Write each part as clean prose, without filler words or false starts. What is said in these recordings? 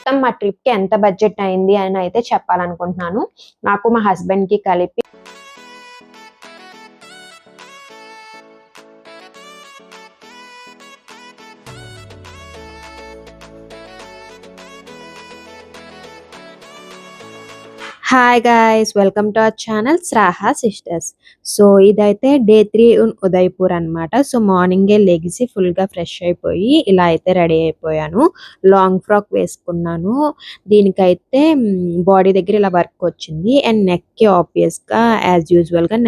మొత్తం మా ట్రిప్కి ఎంత బడ్జెట్ అయింది అని అయితే చెప్పాలనుకుంటున్నాను. నాకు మా హస్బెండ్కి కలిపి hi guys, welcome to our channel శ్రాహా సిస్టర్స్. సో ఇదైతే డే 3 ఇన్ ఉదయ్పూర్ అనమాట. సో మార్నింగే లెగిసి ఫుల్గా ఫ్రెష్ అయిపోయి ఇలా అయితే రెడీ అయిపోయాను. లాంగ్ ఫ్రాక్ వేసుకున్నాను. దీనికైతే బాడీ దగ్గర ఇలా వర్క్ వచ్చింది అండ్ నెక్కి ఆబ్వియస్గా యాజ్ యూజువల్గా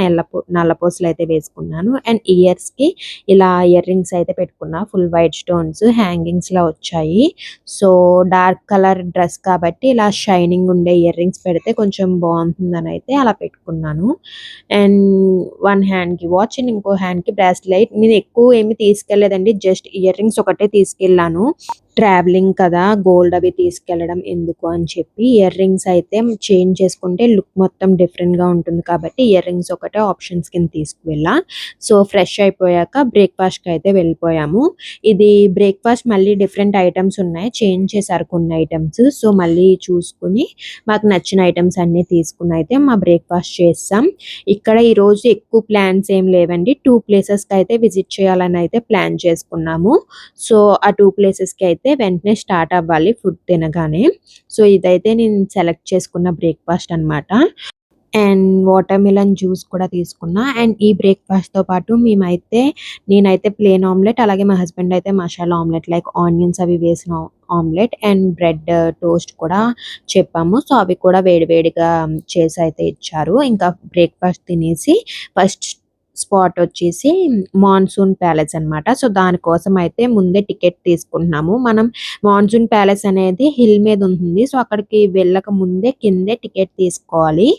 నల్లపూసలు అయితే వేసుకున్నాను. అండ్ ఇయర్స్కి ఇలా ఇయర్ రింగ్స్ అయితే పెట్టుకున్నా. ఫుల్ వైట్ స్టోన్స్ హ్యాంగింగ్స్లా వచ్చాయి. సో డార్క్ కలర్ డ్రెస్ కాబట్టి ఇలా షైనింగ్ ఉండే ఇయర్ రింగ్స్ పెడితే కొంచెం బాగుంటుందని అయితే అలా పెట్టుకున్నాను. అండ్ వన్ హ్యాండ్కి వాచ్ అండ్ ఇంకో హ్యాండ్కి బ్రాస్లెట్. నేను ఎక్కువ ఏమి తీసుకెళ్లేదండి, జస్ట్ ఇయర్ రింగ్స్ ఒకటే తీసుకెళ్ళాను. ట్రావెలింగ్ కదా, గోల్డ్ అవి తీసుకెళ్లడం ఎందుకు అని చెప్పి ఇయర్ రింగ్స్ అయితే చేంజ్ చేసుకుంటే లుక్ మొత్తం డిఫరెంట్గా ఉంటుంది కాబట్టి ఇయర్ రింగ్స్ ఒకటే ఆప్షన్స్ కింద తీసుకువెళ్ళా. సో ఫ్రెష్ అయిపోయాక బ్రేక్ఫాస్ట్కి అయితే వెళ్ళిపోయాము. ఇది బ్రేక్ఫాస్ట్ మళ్ళీ డిఫరెంట్ ఐటమ్స్ ఉన్నాయి, చేంజ్ చేశారు కొన్ని ఐటమ్స్. సో మళ్ళీ చూసుకుని మాకు నచ్చిన ఐటమ్స్ అన్నీ తీసుకుని అయితే మా బ్రేక్ఫాస్ట్ చేస్తాం. ఇక్కడ ఈరోజు ఎక్కువ ప్లాన్స్ ఏం లేవండి. 2 ప్లేసెస్కి అయితే విజిట్ చేయాలని అయితే ప్లాన్ చేసుకున్నాము. సో ఆ 2 ప్లేసెస్కి అయితే వెంటనే స్టార్ట్ అవ్వాలి ఫుడ్ తినగానే. సో ఇదైతే నేను సెలెక్ట్ చేసుకున్న బ్రేక్ఫాస్ట్ అనమాట. అండ్ వాటర్ మిలన్ జ్యూస్ కూడా తీసుకున్నా. అండ్ ఈ బ్రేక్ఫాస్ట్తో పాటు నేనైతే ప్లేన్ ఆమ్లెట్, అలాగే మా హస్బెండ్ అయితే మసాలా ఆమ్లెట్ లైక్ ఆనియన్స్ అవి వేసిన ఆమ్లెట్ అండ్ బ్రెడ్ టోస్ట్ కూడా చెప్పాము. సో అవి కూడా వేడివేడిగా చేసి అయితే ఇచ్చారు. ఇంకా బ్రేక్ఫాస్ట్ తినేసి ఫస్ట్ స్పాట్ వచ్చేసి మాన్సూన్ ప్యాలెస్ అనమాట. సో దానికోసం అయితే ముందే టికెట్ తీసుకుంటున్నాము. మనం మాన్సూన్ ప్యాలెస్ అనేది హిల్ మీద ఉంటుంది. సో అక్కడికి వెళ్ళక ముందే కిందే టికెట్ తీసుకోవాలి.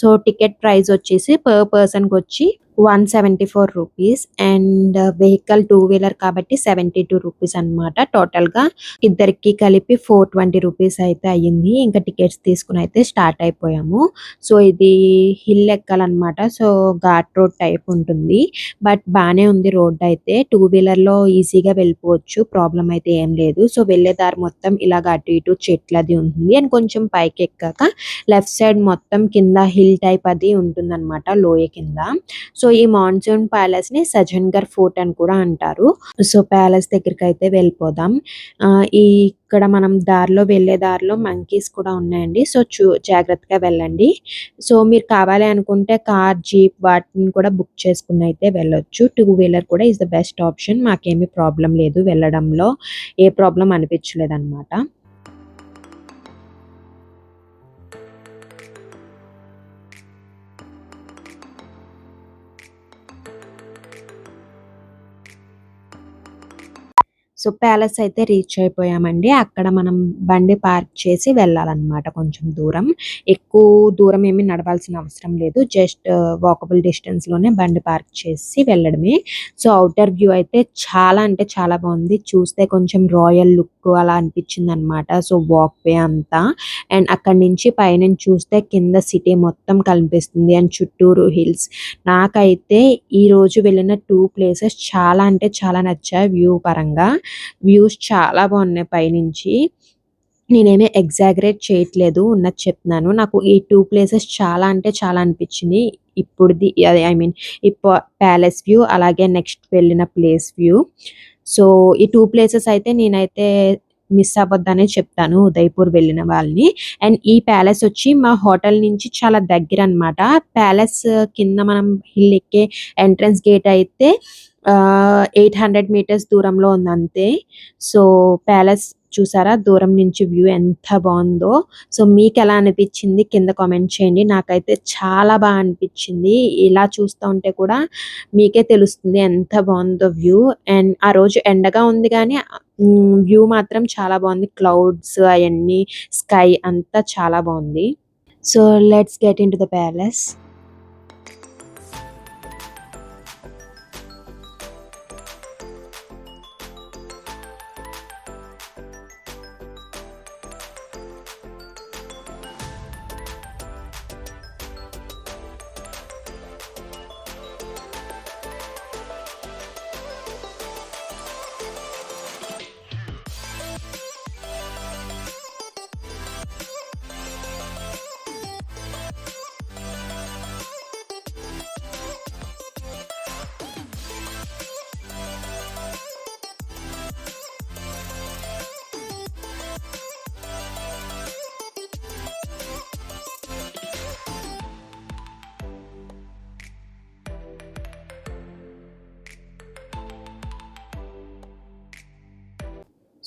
సో టికెట్ ప్రైస్ వచ్చేసి పర్ పర్సన్కి వచ్చి 174 రూపీస్ అండ్ వెహికల్ 2 వీలర్ కాబట్టి 72 రూపీస్ అనమాట. టోటల్గా ఇద్దరికి కలిపి 420 రూపీస్ అయితే అయ్యింది. ఇంకా టికెట్స్ తీసుకుని అయితే స్టార్ట్ అయిపోయాము. సో ఇది హిల్ ఎక్కాలన్నమాట. సో ఘాట్ రోడ్ టైప్ ఉంటుంది, బట్ బాగానే ఉంది రోడ్ అయితే. 2 వీలర్లో ఈజీగా వెళ్ళిపోవచ్చు, ప్రాబ్లం అయితే ఏం లేదు. సో వెళ్ళే దారి మొత్తం ఇలాగ అటు ఇటు చెట్లది ఉంటుంది. అండ్ కొంచెం పైకి ఎక్కాక లెఫ్ట్ సైడ్ మొత్తం కింద హిల్ టైప్ అది ఉంటుంది అనమాట, లోయ కింద. సో ఈ మాన్సూన్ ప్యాలెస్ ని సజన్గర్ ఫోర్ట్ అని కూడా అంటారు. సో ప్యాలెస్ దగ్గరికి అయితే వెళ్ళిపోదాం. ఇక్కడ మనం వెళ్ళే దారిలో మంకీస్ కూడా ఉన్నాయండి. సో జాగ్రత్తగా వెళ్ళండి. సో మీరు కావాలి అనుకుంటే కార్, జీప్ వాటిని కూడా బుక్ చేసుకుని అయితే వెళ్ళొచ్చు. 2 వీలర్ కూడా ఈజ్ ద బెస్ట్ ఆప్షన్. మాకేమీ ప్రాబ్లం లేదు, వెళ్ళడంలో ఏ ప్రాబ్లం అనిపించలేదు అనమాట. సో ప్యాలెస్ అయితే రీచ్ అయిపోయామండి. అక్కడ మనం బండి పార్క్ చేసి వెళ్ళాలన్నమాట. కొంచెం దూరం, ఎక్కువ దూరం ఏమీ నడవాల్సిన అవసరం లేదు, జస్ట్ వాకబుల్ డిస్టెన్స్లోనే బండి పార్క్ చేసి వెళ్ళడమే. సో అవుటర్ వ్యూ అయితే చాలా అంటే చాలా బాగుంది. చూస్తే కొంచెం రాయల్ లుక్ అలా అనిపించింది అనమాట. సో వాక్ వే అంతా, అండ్ అక్కడి నుంచి పైనుంచి చూస్తే కింద సిటీ మొత్తం కనిపిస్తుంది అండ్ చుట్టూరు హిల్స్. నాకైతే ఈ రోజు వెళ్ళిన 2 ప్లేసెస్ చాలా అంటే చాలా నచ్చాయి. వ్యూ పరంగా వ్యూస్ చాలా బాగున్నాయి పైనుంచి. నేనేమీ ఎగ్జాగరేట్ చేయట్లేదు, ఉన్నది చెప్తున్నాను. నాకు ఈ 2 ప్లేసెస్ చాలా అంటే చాలా అనిపించింది. ఇప్పుడుది ఐ మీన్ ఈ ప్యాలెస్ వ్యూ, అలాగే నెక్స్ట్ వెళ్ళిన ప్లేస్ వ్యూ. సో ఈ 2 ప్లేసెస్ అయితే నేనైతే మిస్ అవ్వద్దనే చెప్తాను ఉదయ్పూర్ వెళ్ళిన వాళ్ళని. అండ్ ఈ ప్యాలెస్ వచ్చి మా హోటల్ నుంచి చాలా దగ్గర అనమాట. ప్యాలెస్ కింద మనం హిల్ ఎక్కే ఎంట్రన్స్ గేట్ అయితే 800 మీటర్స్ దూరంలో ఉంది అంతే. సో ప్యాలెస్ చూసారా దూరం నుంచి వ్యూ ఎంత బాగుందో. సో మీకు ఎలా అనిపించింది కింద కామెంట్ చేయండి. నాకైతే చాలా బాగా అనిపించింది. ఇలా చూస్తూ ఉంటే కూడా మీకే తెలుస్తుంది ఎంత బాగుందో వ్యూ. అండ్ ఆ రోజు ఎండగా ఉంది కానీ వ్యూ మాత్రం చాలా బాగుంది. క్లౌడ్స్ అవన్నీ, స్కై అంతా చాలా బాగుంది. So let's get in to the palace.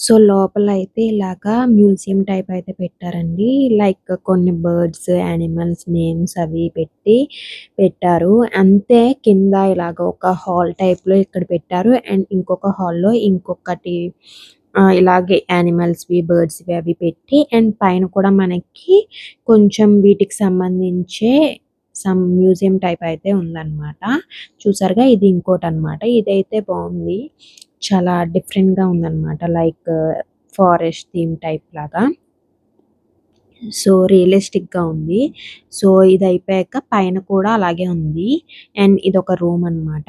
So, లోపలైతే ఇలాగా మ్యూజియం టైప్ అయితే పెట్టారండి. లైక్ కొన్ని బర్డ్స్, యానిమల్స్ నేమ్స్ అవి పెట్టారు. అంతే కింద ఇలాగ ఒక హాల్ టైప్‌లో ఇక్కడ పెట్టారు. అండ్ ఇంకొక హాల్‌లో ఇంకొకటి ఇలాగే యానిమల్స్‌వి, బర్డ్స్‌వి అవి పెట్టి అండ్ పైన కూడా మనకి కొంచెం వీటికి సంబంధించే మ్యూజియం టైప్ అయితే ఉందన్నమాట. చూసారుగా ఇది ఇంకోటన్నమాట. ఇదైతే బావుంది. చాలా డిఫరెంట్‌గా ఉందన్నమాట. లైక్ ఫారెస్ట్ థీమ్ టైప్ లాగా. సో, రియలిస్టిక్‌గా ఉంది. సో, ఇది అయిపోయాక పైన కూడా అలాగే ఉంది. అండ్ ఇదొక రూమ్ అన్నమాట.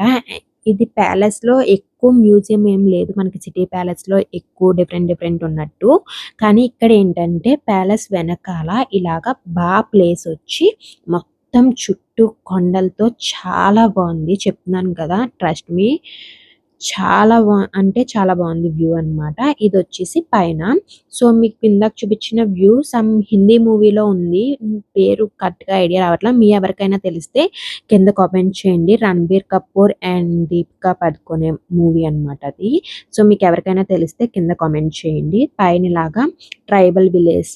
ఇది ప్యాలెస్‌లో ఎక్కువ మ్యూజియం ఏం లేదు. మనకి సిటీ ప్యాలెస్‌లో ఎక్కువ డిఫరెంట్ డిఫరెంట్ ఉన్నట్టు. కానీ ఇక్కడ ఏంటంటే ప్యాలెస్ వెనకాల ఇలాగ ప్లేస్ వచ్చి మొత్తం చుట్టూ కొండలతో చాలా బావుంది. చెప్తున్నాను కదా! Trust me. చాలా అంటే చాలా బావుంది వ్యూ అన్నమాట. ఇదొచ్చేసి పైన. సో, మీకు ఇందాక చూపించిన వ్యూ హిందీ మూవీలో ఉంది. పేరు కరెక్ట్‌గా ఐడియా రావట్లా. మీ ఎవరికైనా తెలిస్తే కింద కామెంట్ చేయండి. 'రణబీర్ కపూర్ అండ్ దీపికా పదుకొనె' మూవీ అన్నమాట అది. సో, మీకు ఎవరికైనా తెలిస్తే కింద కామెంట్ చేయండి. పైన ఇలాగా ట్రైబల్ విలేజ్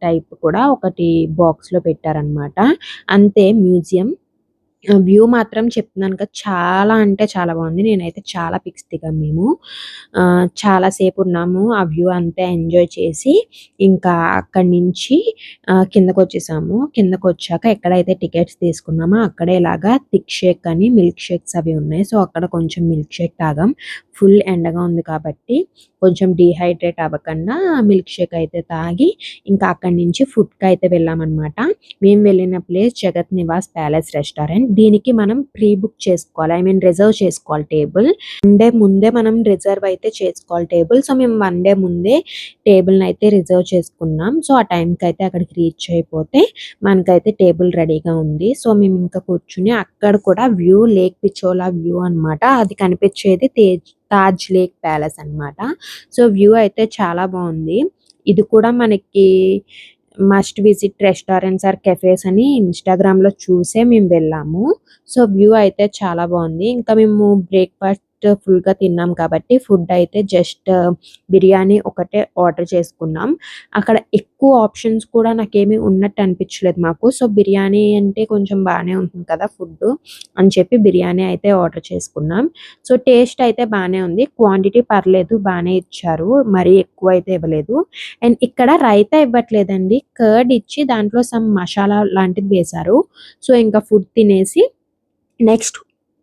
టైప్ కూడా ఒకటి బాక్స్‌లో పెట్టారన్నమాట. అంతే మ్యూజియం. వ్యూ మాత్రం చెప్తున్నాను కదా! చాలా అంటే చాలా బావుంది. నేనైతే చాలా పిక్స్ దిగాం మేము. చాలా సేపున్నాము. ఆ వ్యూ అంతా ఎంజాయ్ చేసి, ఇంకా అక్కడి నుంచి కిందకొచ్చేసాము. కిందకొచ్చాక ఎక్కడైతే టికెట్స్ తీసుకున్నామో అక్కడే ఇలాగా థిక్ షేక్ అని మిల్క్ షేక్స్ అవి ఉన్నాయి. సో, అక్కడ కొంచెం మిల్క్ షేక్ తాగాం. ఫుల్ ఎండగా ఉంది కాబట్టి కొంచెం డీహైడ్రేట్ అవ్వకుండా మిల్క్ షేక్ అయితే తాగి, ఇంకా అక్కడి నుంచి ఫుడ్‌కయితే వెళ్ళామన్నమాట. మేము వెళ్ళిన ప్లేస్ జగత్ నివాస్ ప్యాలెస్ రెస్టారెంట్. దీనికి మనం ప్రీ బుక్ చేసుకోవాలి. రిజర్వ్ చేసుకోవాలి టేబుల్. 1 డే ముందే మనం రిజర్వ్ అయితే చేసుకోవాలి టేబుల్. సో, మేము 1 డే ముందే టేబుల్‌నయితే రిజర్వ్ చేసుకున్నాం. సో, ఆ టైంకయితే అక్కడికి రీచ్ అయిపోతే మనకైతే టేబుల్ రెడీగా ఉంది. సో, మేము ఇంకా కూర్చుని అక్కడ కూడా వ్యూ లేక్ పిచోలా వ్యూ అన్నమాట. అది కనిపించేది తాజ్ లేక్ ప్యాలెస్ అన్నమాట. సో, వ్యూ అయితే చాలా బావుంది. ఇది కూడా మనకి must visit restaurants or cafes అని ఇన్‌స్టాగ్రామ్‌లో చూసే మేము వెళ్ళాము. సో, వ్యూ అయితే చాలా బావుంది. ఇంకా మేము బ్రేక్‌ఫాస్ట్ ఫుల్‌గా తిన్నాం కాబట్టి ఫుడ్ అయితే జస్ట్ బిర్యానీ ఒకటే ఆర్డర్ చేసుకున్నాం. అక్కడ ఎక్కువ ఆప్షన్స్ కూడా నాకేమి ఉన్నట్టు అనిపించలేదు మాకు. సో, బిర్యానీ అంటే కొంచెం బానే ఉంటుంది కదా ఫుడ్డు అని చెప్పి బిర్యానీ అయితే ఆర్డర్ చేసుకున్నాం. సో, టేస్ట్ అయితే బానే ఉంది. క్వాంటిటీ పర్లేదు బానే ఇచ్చారు. మరీ ఎక్కువైతే ఇవ్వలేదు. అండ్ ఇక్కడ రైతా ఇవ్వట్లేదండి. కర్డ్ ఇచ్చి దాంట్లో మసాలా లాంటిది వేశారు. సో, ఇంకా ఫుడ్ తినేసి నెక్స్ట్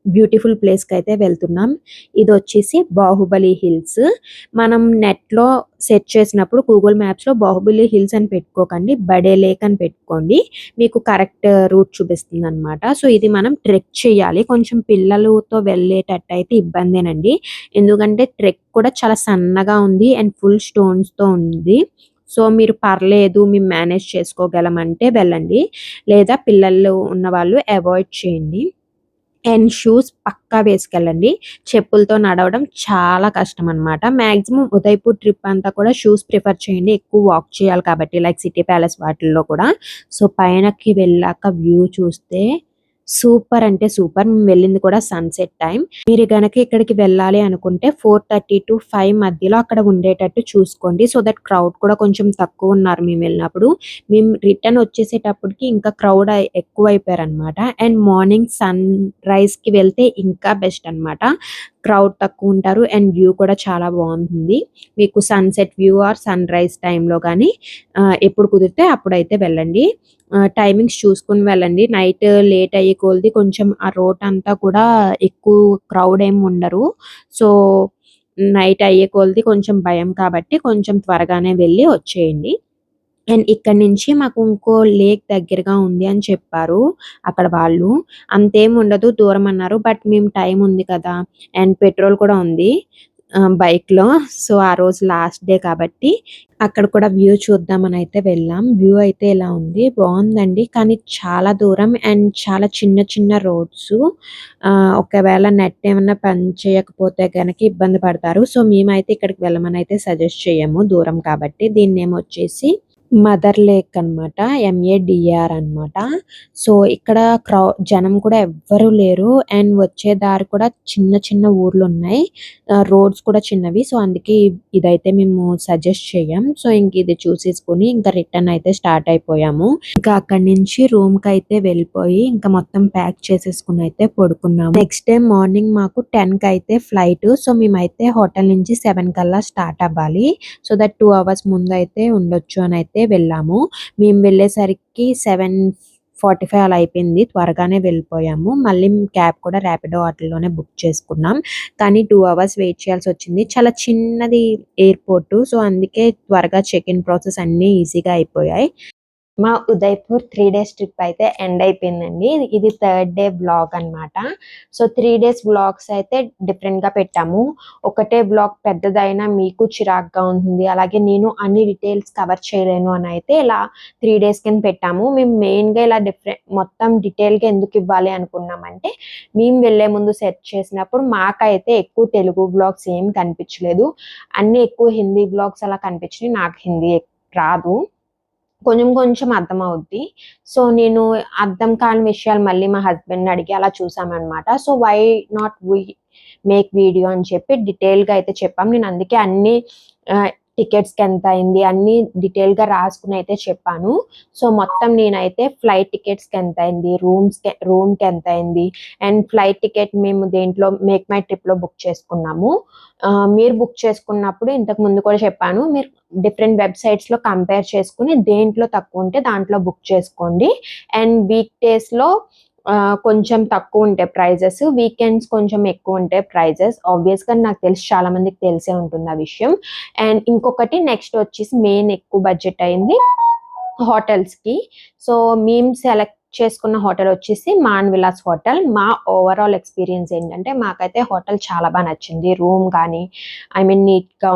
బ్యూటిఫుల్ ప్లేస్‌కైతే వెళ్తున్నాం. ఇదొచ్చేసి బాహుబలి హిల్స్. మనం నెట్‌లో సెర్చ్ చేసినప్పుడు గూగుల్ మ్యాప్స్‌లో బాహుబలి హిల్స్ అని పెట్టుకోకండి. బడే లేక్ అని పెట్టుకోండి. మీకు కరెక్ట్ రూట్ చూపిస్తుందనమాట. సో, ఇది మనం ట్రెక్ చేయాలి. కొంచెం పిల్లలతో వెళ్ళేటట్టయితే ఇబ్బందేనండి. ఎందుకంటే ట్రెక్ కూడా చాలా సన్నగా ఉంది అండ్ ఫుల్ స్టోన్స్‌తో ఉంది. సో, మీరు పర్లేదు మేము మేనేజ్ చేసుకోగలమంటే వెళ్ళండి. లేదా పిల్లలు ఉన్నవాళ్ళు అవాయిడ్ చేయండి. అండ్ షూస్ పక్కా వేసుకెళ్ళండి. చెప్పులతో నడవడం చాలా కష్టమనమాట. మాక్సిమం ఉదయపూర్ ట్రిప్ అంతా కూడా షూస్ ప్రిఫర్ చేయండి. ఎక్కువ వాక్ చేయాలి కాబట్టి లైక్ సిటీ ప్యాలెస్ వాటిల్లో కూడా. సో, పైనకి వెళ్ళాక వ్యూ చూస్తే సూపర్ అంటే సూపర్. మేము వెళ్ళింది కూడా సన్‌సెట్ టైమ్. మీరు గనక ఇక్కడికి వెళ్ళాలి అనుకుంటే 4:30-5 మధ్యలో అక్కడ ఉండేటట్టు చూసుకోండి. సో దట్ క్రౌడ్ కూడా కొంచెం తక్కువున్నారు మేము వెళ్ళినప్పుడు. మేము రిటర్న్ వచ్చేసేటప్పటికి ఇంకా క్రౌడ్ ఎక్కువైపోయారనమాట. అండ్ మార్నింగ్ సన్‌రైజ్‌కి వెళ్తే ఇంకా బెస్ట్ అనమాట. క్రౌడ్ తక్కువుంటారు అండ్ వ్యూ కూడా చాలా బావుంటుంది. మీకు సన్‌సెట్ వ్యూ ఆర్ సన్‌రైజ్ టైమ్‌లో గానీ ఎప్పుడు కుదిరితే అప్పుడైతే వెళ్ళండి. టైమింగ్స్ చూసుకొని వెళ్ళండి. నైట్ లేట్ అయ్యే కొలది కొంచెం ఆ రోడ్ అంతా కూడా ఎక్కువ క్రౌడ్ ఏమి ఉండరు. సో, నైట్ అయ్యే కొలది కొంచెం భయం కాబట్టి కొంచెం త్వరగానే వెళ్ళి వచ్చేయండి. అండ్ ఇక్కడి నుంచి మాకు ఇంకో లేక్ దగ్గరగా ఉంది అని చెప్పారు అక్కడ వాళ్ళు. అంతేం ఉండదు దూరం అన్నారు. బట్ మేము టైం ఉంది కదా! అండ్ పెట్రోల్ కూడా ఉంది బైక్‌లో. సో, ఆ రోజు లాస్ట్ డే కాబట్టి అక్కడ కూడా వ్యూ చూద్దామనైతే వెళ్ళాం. వ్యూ అయితే ఇలా ఉంది. బావుందండి. కానీ చాలా దూరం అండ్ చాలా చిన్న చిన్న రోడ్సు. ఒకవేళ నెట్ ఏమన్నా పని చేయకపోతే గనక ఇబ్బంది పడతారు. సో, మేమైతే ఇక్కడికి వెళ్ళమనైతే సజెస్ట్ చేయము దూరం కాబట్టి. దీన్నేమొచ్చేసి మదర్ లేక్ అనమాట. MADR అనమాట. సో, ఇక్కడ జనం కూడా ఎవ్వరు లేరు. అండ్ వచ్చే దారి కూడా చిన్న చిన్న ఊర్లున్నాయి. రోడ్స్ కూడా చిన్నవి. సో, అందుకే ఇదైతే మేము సజెస్ట్ చేయం. సో, ఇంక ఇది చూసేసుకొని ఇంకా రిటర్న్ అయితే స్టార్ట్ అయిపోయాము. ఇంకా అక్కడి నుంచి రూమ్‌కైతే వెళ్ళిపోయి ఇంకా మొత్తం ప్యాక్ చేసేసుకొని అయితే పడుకున్నాము. నెక్స్ట్ డే మార్నింగ్ మాకు 10కి అయితే ఫ్లైట్. సో, మేమైతే హోటల్ నుంచి 7 కల్లా స్టార్ట్ అవ్వాలి. సో దట్ 2 అవర్స్ ముందైతే ఉండొచ్చు అని అయితే వెళ్ళాము. మేము వెళ్ళేసరికి 7:45 అలా అయిపోయింది. త్వరగానే వెళ్ళిపోయాము. మళ్ళీ క్యాబ్ కూడా ర్యాపిడో వాటిల్లోనే బుక్ చేసుకున్నాం. కానీ 2 అవర్స్ వెయిట్ చేయాల్సొచ్చింది. చాలా చిన్నది ఎయిర్‌పోర్టు. సో, అందుకే త్వరగా చెక్ ఇన్ ప్రాసెస్ అన్నీ ఈజీగా అయిపోయాయి. మా ఉదయ్‌పూర్ 3 డేస్ ట్రిప్ అయితే ఎండ్ అయిపోయిందండి. ఇది థర్డ్ డే వ్లాగ్ అనమాట. సో, 3 డేస్ వ్లాగ్స్ అయితే డిఫరెంట్‌గా పెట్టాము. ఒకటే వ్లాగ్ పెద్దదైనా మీకు చిరాకుగా ఉంటుంది. అలాగే నేను అన్ని డీటెయిల్స్ కవర్ చేయలేను అని అయితే ఇలా 3 డేస్ కింద పెట్టాము. మేము మెయిన్‌గా ఇలా మొత్తం డీటెయిల్‌గా ఎందుకు ఇవ్వాలి అనుకున్నామంటే, మేము వెళ్ళే ముందు సెర్చ్ చేసినప్పుడు మాకైతే ఎక్కువ తెలుగు వ్లాగ్స్ ఏం కనిపించలేదు. అన్నీ ఎక్కువ హిందీ వ్లాగ్స్ అలా కనిపించినాయి. నాకు హిందీ రాదు. కొంచెం కొంచెం అర్థమవుద్ది. సో, నేను అర్థం కాని విషయాలు మళ్ళీ మా హస్బెండ్‌ని అడిగి అలా చూసామనమాట. So, why not we make video అని చెప్పి డీటెయిల్‌గా అయితే చెప్పాం. నేను అందుకే అన్నీ టికెట్స్‌కి ఎంత అయింది అన్నీ డీటెయిల్‌గా రాసుకొని అయితే చెప్పాను. సో, మొత్తం నేనైతే ఫ్లైట్ టికెట్స్‌కి ఎంత అయింది, రూమ్‌కి ఎంత అయింది అండ్ ఫ్లైట్ టికెట్ మేము దేంట్లో మేక్ మై ట్రిప్‌లో బుక్ చేసుకున్నాము. మీరు బుక్ చేసుకున్నప్పుడు ఇంతకు ముందు కూడా చెప్పాను. మీరు డిఫరెంట్ వెబ్‌సైట్స్‌లో కంపేర్ చేసుకొని దేంట్లో తక్కువ ఉంటే దాంట్లో బుక్ చేసుకోండి. అండ్ వీక్ డేస్‌లో కొంచెం తక్కువ ఉంటాయి ప్రైజెస్. వీకెండ్స్ కొంచెం ఎక్కువ ఉంటాయి ప్రైజెస్. ఆబ్వియస్‌గా నాకు తెలిసి చాలా మందికి తెలిసే ఉంటుంది ఆ విషయం. అండ్ ఇంకొకటి నెక్స్ట్ వచ్చేసి మెయిన్ ఎక్కువ బడ్జెట్ అయింది హోటల్స్‌కి. సో, మేము సెలెక్ట్ చేసుకున్న హోటల్ వచ్చేసి మాన్ విలాస్ హోటల్. మా ఓవరాల్ ఎక్స్‌పీరియన్స్ ఏంటంటే మాకైతే హోటల్ చాలా నచ్చింది. రూమ్ గానీ, ఐ మీన్ నీట్‌గా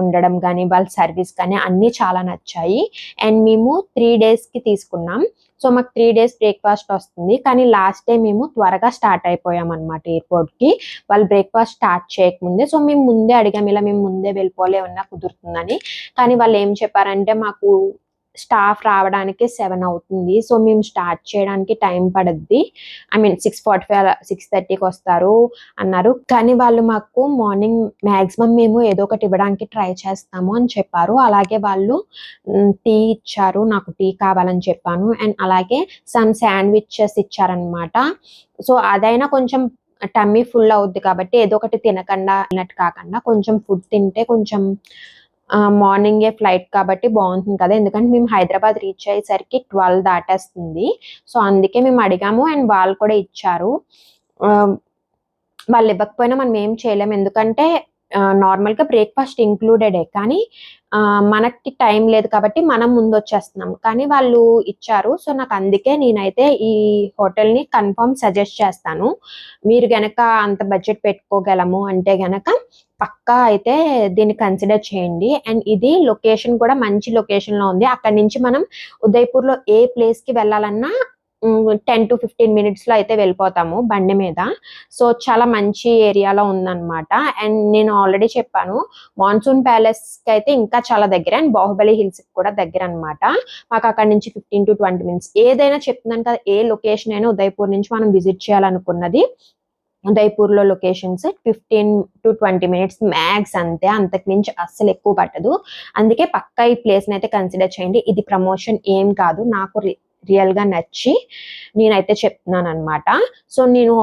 ఉండడం గానీ, వాళ్ళ సర్వీస్ కానీ అన్నీ చాలా నచ్చాయి. అండ్ మేము 3 డేస్‌కి తీసుకున్నాం. సో, మాకు 3 డేస్ బ్రేక్‌ఫాస్ట్ వస్తుంది. కానీ లాస్ట్ డే మేము త్వరగా స్టార్ట్ అయిపోయామన్నమాట ఎయిర్‌పోర్ట్‌కి. వాళ్ళు బ్రేక్‌ఫాస్ట్ స్టార్ట్ చేయకముందే. సో, మేము ముందే అడిగాం. ఇలా మేము ముందే వెళ్ళిపోవాలి ఏమన్నా కుదురుతుందని. కానీ వాళ్ళు ఏం చెప్పారంటే మాకు స్టాఫ్ రావడానికి 7 అవుతుంది. సో, మేము స్టార్ట్ చేయడానికి టైం పడుద్ది. ఐ మీన్ 6:45 అలా 6:30కి వస్తారు అన్నారు. కానీ వాళ్ళు మాకు మార్నింగ్ మాక్సిమం మేము ఏదో ఒకటి ఇవ్వడానికి ట్రై చేస్తాము అని చెప్పారు. అలాగే వాళ్ళు టీ ఇచ్చారు. నాకు టీ కావాలని చెప్పాను. అండ్ అలాగే సమ్ శాండ్‌విచెస్ ఇచ్చారనమాట. సో, అదైనా కొంచెం టమ్మీ ఫుల్ అవుద్ది కాబట్టి ఏదో ఒకటి తినకుండా అన్నట్టు కాకుండా కొంచెం ఫుడ్ తింటే కొంచెం మార్నింగే ఫ్లైట్ కాబట్టి బావుంటుంది కదా! ఎందుకంటే మేము హైదరాబాద్ రీచ్ అయ్యేసరికి 12 దాటేస్తుంది. సో, అందుకే మేము అడిగాము అండ్ వాళ్ళు కూడా ఇచ్చారు. ఆహ్, వాళ్ళు ఇవ్వకపోయినా మనం ఏం చేయలేం. ఎందుకంటే నార్మల్‌గా బ్రేక్‌ఫాస్ట్ ఇంక్లూడెడే. కానీ మనకి టైం లేదు కాబట్టి మనం ముందొచ్చేస్తున్నాం. కానీ వాళ్ళు ఇచ్చారు. సో, నాకు అందుకే నేనైతే ఈ హోటల్‌ని కన్ఫర్మ్ సజెస్ట్ చేస్తాను. మీరు గనక అంత బడ్జెట్ పెట్టుకోగలము అంటే గనక పక్కా అయితే దీన్ని కన్సిడర్ చేయండి. అండ్ ఇది లొకేషన్ కూడా మంచి లొకేషన్‌లో ఉంది. అక్కడి నుంచి మనం ఉదయపూర్‌లో ఏ ప్లేస్‌కి వెళ్ళాలన్నా 10-15 మినిట్స్‌లో అయితే వెళ్ళిపోతాము బండి మీద. సో, చాలా మంచి ఏరియాలో ఉందనమాట. అండ్ నేను ఆల్రెడీ చెప్పాను. మాన్సూన్ ప్యాలెస్‌కైతే ఇంకా చాలా దగ్గర అండ్ బాహుబలి హిల్స్‌కి కూడా దగ్గరనమాట. మాకక్కడి నుంచి 15-20 మినిట్స్. ఏదైనా చెప్తున్నాను కదా! ఏ లొకేషన్ అయినా ఉదయపూర్ నుంచి మనం విజిట్ చేయాలనుకున్నది ఉదయపూర్‌లో లొకేషన్స్ 15-20 మినిట్స్ మ్యాక్స్ అంతే. అంతకు మించి అస్సలు ఎక్కువ పట్టదు. అందుకే పక్కా ఈ ప్లేస్‌నైతే కన్సిడర్ చేయండి. ఇది ప్రమోషన్ ఏం కాదు. నాకు రియల్‌గా నచ్చి నేనైతే చెప్తున్నాననమాట. సో, నేను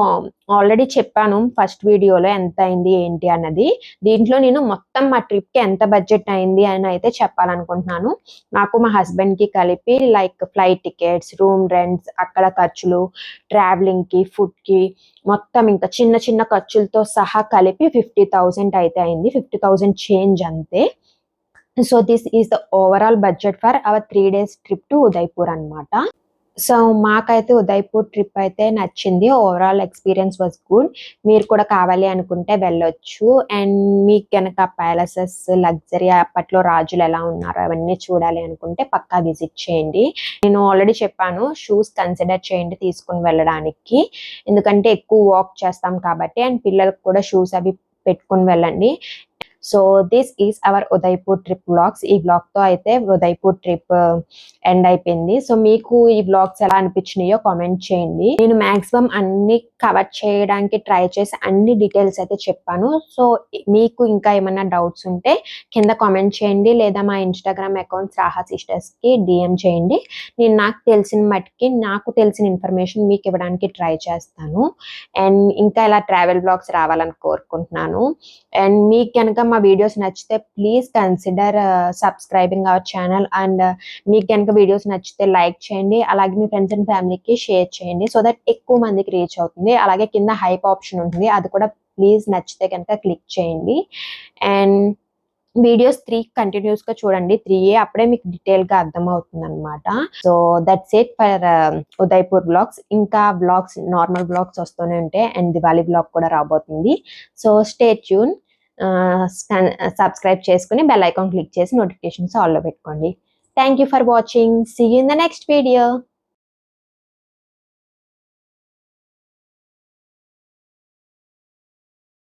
ఆల్రెడీ చెప్పాను ఫస్ట్ వీడియోలో ఎంతయింది ఏంటి అన్నది. దీంట్లో నేను మొత్తం మా ట్రిప్‌కి ఎంత బడ్జెట్ అయింది అని అయితే చెప్పాలనుకుంటున్నాను. నాకు మా హస్బెండ్‌కి కలిపి like flight tickets, room rents, అక్కడ ఖర్చులు, ట్రావెలింగ్‌కి, ఫుడ్‌కి మొత్తం ఇంకా చిన్న చిన్న ఖర్చులతో సహా కలిపి 50,000 అయితే అయింది. 50,000 చేంజ్ అంతే. So, this is the overall budget for hour 3 days trip to Udaipur అనమాట. సో, మాకైతే ఉదయపూర్ ట్రిప్ అయితే నచ్చింది. Overall experience was good. మీరు కూడా కావాలి అనుకుంటే వెళ్ళొచ్చు. అండ్ మీకు గనక ప్యాలెసెస్, లగ్జరీ అప్పట్లో రాజులు ఎలా ఉన్నారో అవన్నీ చూడాలి అనుకుంటే పక్కా విజిట్ చేయండి. నేను ఆల్రెడీ చెప్పాను షూస్ కన్సిడర్ చేయండి తీసుకొని వెళ్ళడానికి. ఎందుకంటే ఎక్కువ వాక్ చేస్తాం కాబట్టి అండ్ పిల్లలకి కూడా షూస్ అవి పెట్టుకొని వెళ్ళండి. So this is our Udaipur trip vlogs. ఈ బ్లాగ్ తో అయితే ఉదయ్పూర్ ట్రిప్ ఎండ్ అయిపోయింది. సో మీకు ఈ బ్లాగ్స్ ఎలా అనిపించినాయో కామెంట్ చేయండి. నేను మాక్సిమం అన్ని కవర్ చేయడానికి ట్రై చేసి అన్ని డీటెయిల్స్ అయితే చెప్పాను. సో మీకు ఇంకా ఏమైనా డౌట్స్ ఉంటే కింద కామెంట్ చేయండి, లేదా మా ఇన్స్టాగ్రామ్ అకౌంట్ స్రాహా సిస్టర్స్ కి డిఎం చేయండి. నేను నాకు తెలిసిన మట్టుకి నాకు తెలిసిన ఇన్ఫర్మేషన్ మీకు ఇవ్వడానికి ట్రై చేస్తాను. అండ్ ఇంకా ఇలా ట్రావెల్ బ్లాగ్స్ రావాలని కోరుకుంటున్నాను. అండ్ మీకు కనుక మా వీడియోస్ నచ్చితే please consider subscribing our channel. And మీకు కనుక వీడియోస్ నచ్చితే లైక్ చేయండి, అలాగే మీ ఫ్రెండ్స్ అండ్ ఫ్యామిలీకి షేర్ చేయండి, సో దట్ ఎక్కువ మందికి రీచ్ అవుతుంది. అలాగే కింద హైప్ ఆప్షన్ ఉంటుంది, అది కూడా ప్లీజ్ నచ్చితే కనుక క్లిక్ చేయండి. అండ్ వీడియోస్ 3 కంటిన్యూస్ గా చూడండి. 3 అప్పుడే మీకు డీటెయిల్ గా అర్థమవుతుంది అనమాట. So that's it for Udaipur vlogs. ఇంకా బ్లాగ్స్, నార్మల్ బ్లాగ్స్ వస్తూనే ఉంటాయి అండ్ దివాళీ బ్లాగ్ కూడా రాబోతుంది. So stay tune. సబ్స్క్రైబ్ చేసుకుని బెల్ ఐకాన్ క్లిక్ చేసి నోటిఫికేషన్స్ ఆల్లో పెట్టుకోండి. Thank you for watching. See you in the next video.